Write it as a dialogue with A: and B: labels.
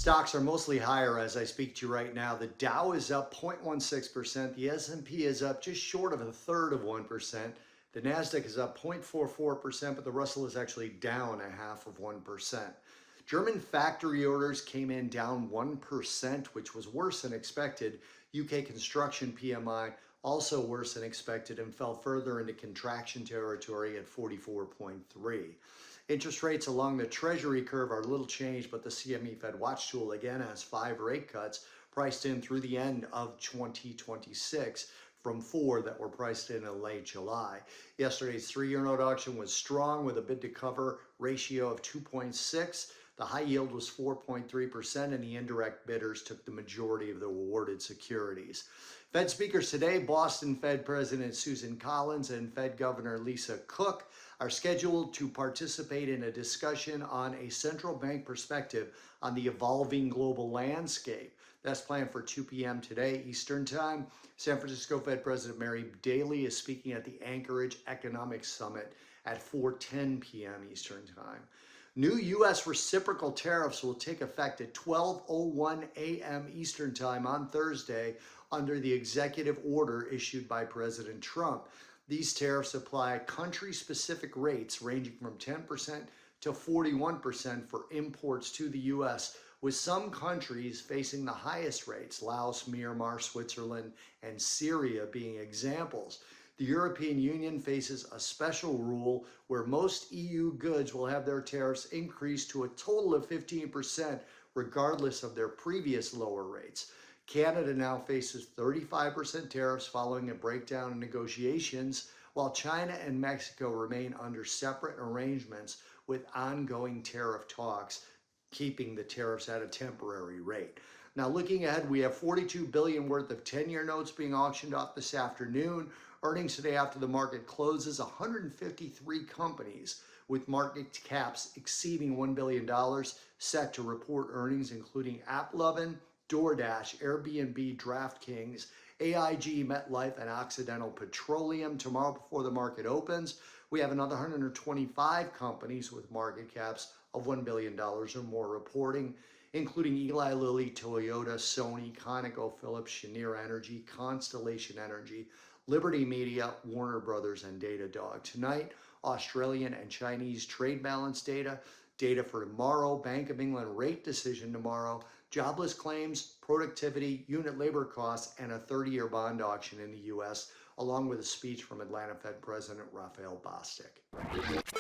A: Stocks are mostly higher as I speak to you right now. The Dow is up 0.16%. The S&P is up just short of a third of 1%. The Nasdaq is up 0.44%, but the Russell is actually down a half of 1%. German factory orders came in down 1%, which was worse than expected. UK construction PMI also worse than expected and fell further into contraction territory at 44.3. Interest rates along the Treasury curve are little changed, but the CME Fed Watch Tool again has 5 rate cuts priced in through the end of 2026 from 4 that were priced in late July. Yesterday's 3-year note auction was strong with a bid to cover ratio of 2.6. The high yield was 4.3%, and the indirect bidders took the majority of the awarded securities. Fed speakers today, Boston Fed President Susan Collins and Fed Governor Lisa Cook are scheduled to participate in a discussion on a central bank perspective on the evolving global landscape. That's planned for 2 p.m. today, Eastern Time. San Francisco Fed President Mary Daly is speaking at the Anchorage Economic Summit at 4:10 p.m. Eastern Time. New U.S. reciprocal tariffs will take effect at 12:01 a.m. Eastern Time on Thursday under the executive order issued by President Trump. These tariffs apply country-specific rates ranging from 10% to 41% for imports to the U.S., with some countries facing the highest rates, Laos, Myanmar, Switzerland, and Syria being examples. The European Union faces a special rule where most EU goods will have their tariffs increased to a total of 15%, regardless of their previous lower rates. Canada now faces 35% tariffs following a breakdown in negotiations, while China and Mexico remain under separate arrangements with ongoing tariff talks, keeping the tariffs at a temporary rate. Now, looking ahead, we have $42 billion worth of 10-year notes being auctioned off this afternoon. Earnings today after the market closes, 153 companies with market caps exceeding $1 billion set to report earnings, including AppLovin, DoorDash, Airbnb, DraftKings, AIG, MetLife, and Occidental Petroleum. Tomorrow before the market opens, we have another 125 companies with market caps of $1 billion or more reporting, including Eli Lilly, Toyota, Sony, ConocoPhillips, Cheniere Energy, Constellation Energy, Liberty Media, Warner Brothers, and Datadog. Tonight, Australian and Chinese trade balance data for tomorrow, Bank of England rate decision tomorrow, jobless claims, productivity, unit labor costs, and a 30-year bond auction in the U.S., along with a speech from Atlanta Fed President Raphael Bostic.